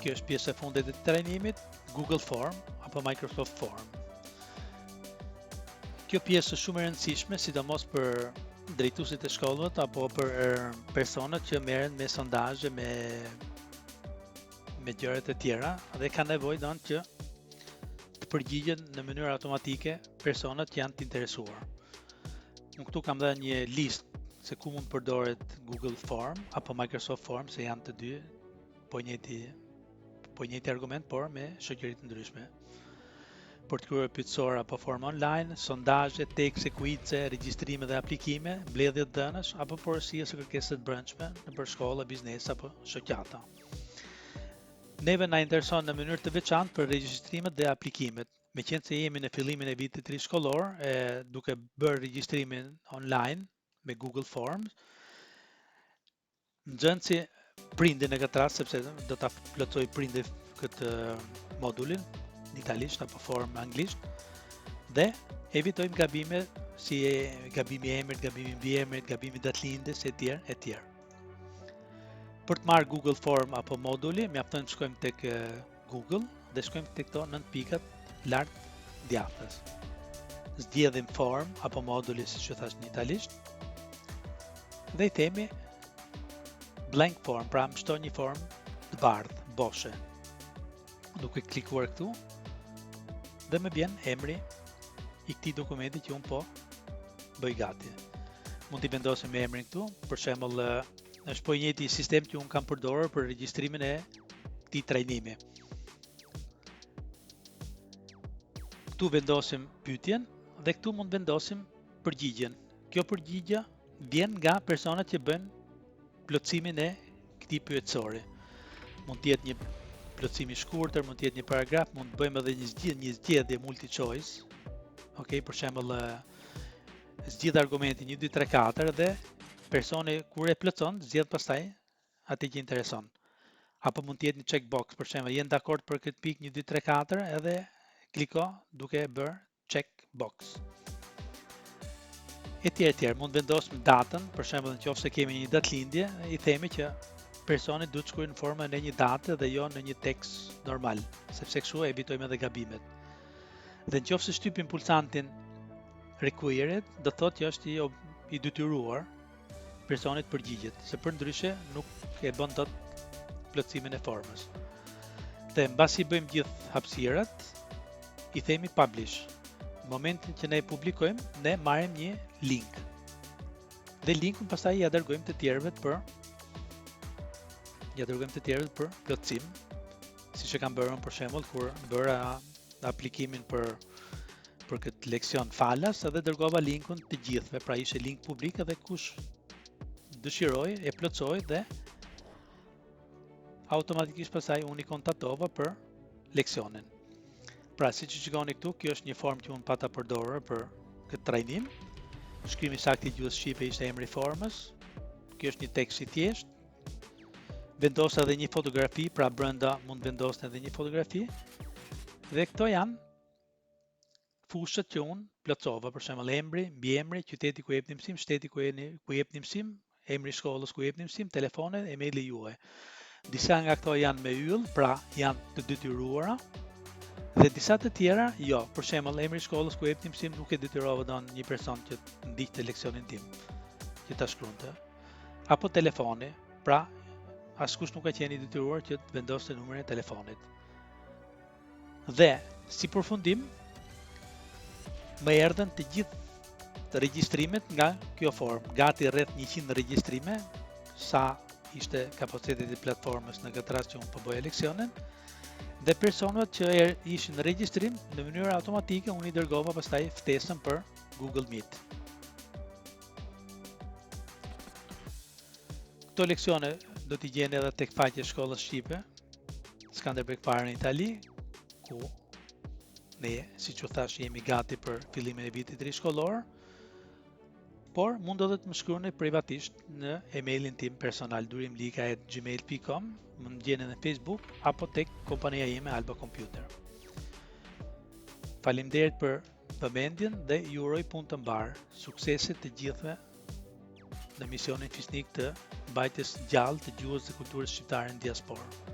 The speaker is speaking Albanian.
Kjo është pjesë e fundit e trajnimit, Google Form apo Microsoft Form. Kjo pjesë është shumë e rëndësishme, sidomos për drejtuesit e shkollave apo për personat që merren me sondazhe, me gjërat e tjera dhe kanë nevojë don që të përgjigjen në mënyrë automatike personat që janë të interesuar. Unë këtu kam dhënë një listë se ku mund përdoret Google Form apo Microsoft Form, se janë të dy po njëjti argument, por me shoqëri të ndryshme. Për të kryer pyetësor apo formë online, sondazhe, tekste, kuize, regjistrime dhe aplikime, mbledhje dënësh apo porosia së kërkesës të brendshme nëpër shkolla, biznes apo shoqata. Neve na intereson në mënyrë të veçantë për regjistrimet dhe aplikimet. Meqenëse se jemi në fillimin e vitit të ri shkollor, duke bërë regjistrimin online me Google Forms, nxënësi prindin në këtë rast, sepse do ta plotësoj prindi këtë modulin në italisht apo form anglisht, dhe evitojmë gabime si gabimi i emrit, gabimi i mbiemrit, gabimi i datëlindjes e tjerë. Për të marrë Google Form apo moduli, mjafton të shkojmë tek Google dhe shkojmë tek këto 9 pikat lart djathtas. Zgjedhim form apo moduli, siç e thash në italisht, dhe i themi blank form, pra më shto një form të bardhë, boshe. Duke klikuar këtu dhe më bjen emri i këtij dokumenti që unë po bëj gati. Mund t'i vendosim emrin këtu, për shembull është po i njëjti sistem që unë kam përdorur për regjistrimin e këtij trajnimi. Këtu vendosim pyetjen dhe këtu mund vendosim përgjigjen. Kjo përgjigje vjen nga personat që bëjnë plotësimin e këtij pyetësori. Mund të jetë një plotësim i shkurtër, mund të jetë një paragraf, mund të bëjmë edhe një zgjedhje multi choice. Okej, për shembull zgjedh argumentin 1 2 3 4 dhe personi kur e plotson zgjedh pastaj atë që intereson. Apo mund të jetë një checkbox, për shembull, jeni dakord për këtë pikë 1 2 3 4 edhe kliko duke bërë checkbox. Etj. Mund vendosim datën, për shembull, nëse kemi një datëlindje, i themi që personi duhet të shkruajë në formën e një date dhe jo në një tekst normal, sepse kështu evitojmë edhe gabimet. Dhe nëse shtypim pulsantin required, do thotë që është i detyruar personit përgjigjet, se përndryshe nuk e bën dot plotësimin e formës. Dhe mbasi bëjmë gjithë hapësirat, i themi publish. Në momentin që ne publikojmë, ne marrim një link. Dhe linkun pastaj ja dërgojmë të tjerëve për plotësim, siç e kam bërë për shembull kur bëra aplikimin për këtë leksion falas, edhe dërgova linkun të gjithëve, pra ishte link publik edhe kush dëshiroi e plotësoi dhe automatikisht pastaj unë i kontaktova për leksionin. Pra, siç e shikoni këtu, kjo është një formë që unë pata përdorur për këtë trajnim. Shkrimi saktë i gjuhës shqipe ishte emri i formës. Kjo është një tekst i thjeshtë. Vendos edhe një fotografi, pra brenda mund vendosni edhe një fotografi. Dhe këto janë fushët që unë plotësova, për shembull emri, mbiemri, qyteti ku jepni mësim, shteti ku jepni mësim, emri i shkollës ku jepni mësim, telefoni, emaili juaj. Disa nga këto janë me yll, pra janë të detyruara. Dhe disa të tjera, jo, për shembull emri i shkollës ku jepni mësim nuk e detyrova don një person që të ndiqte leksionin tim, që ta shkruante. Apo telefoni, pra askush nuk ka qenë i detyruar që të vendoste numrin e telefonit. Dhe si përfundim, më erdhën të gjithë të regjistrimet nga kjo formë, gati rreth 100 regjistrime, sa ishte kapaciteti i platformës në këtë rast që unë po bëja leksionin. Dhe personat që ishin në regjistrim, në mënyrë automatike unë i dërgova pastaj ftesën për Google Meet. Këto leksione do t'i gjeni edhe tek faqja e shkollës shqipe, Skanderbeg Fare në Itali, ku ne, siç u thash, jemi gati për fillimin e vitit të ri shkollor, por mund edhe të më shkruani privatisht në emailin tim personal durimlika@gmail.com, më gjeni në Facebook apo tek kompania ime Alba Computer. Faleminderit për vëmendjen dhe ju uroj punë të mbar, suksese të gjithëve në misionin fisnik të mbajtjes gjallë të gjuhës dhe kulturës shqiptare në diasporë.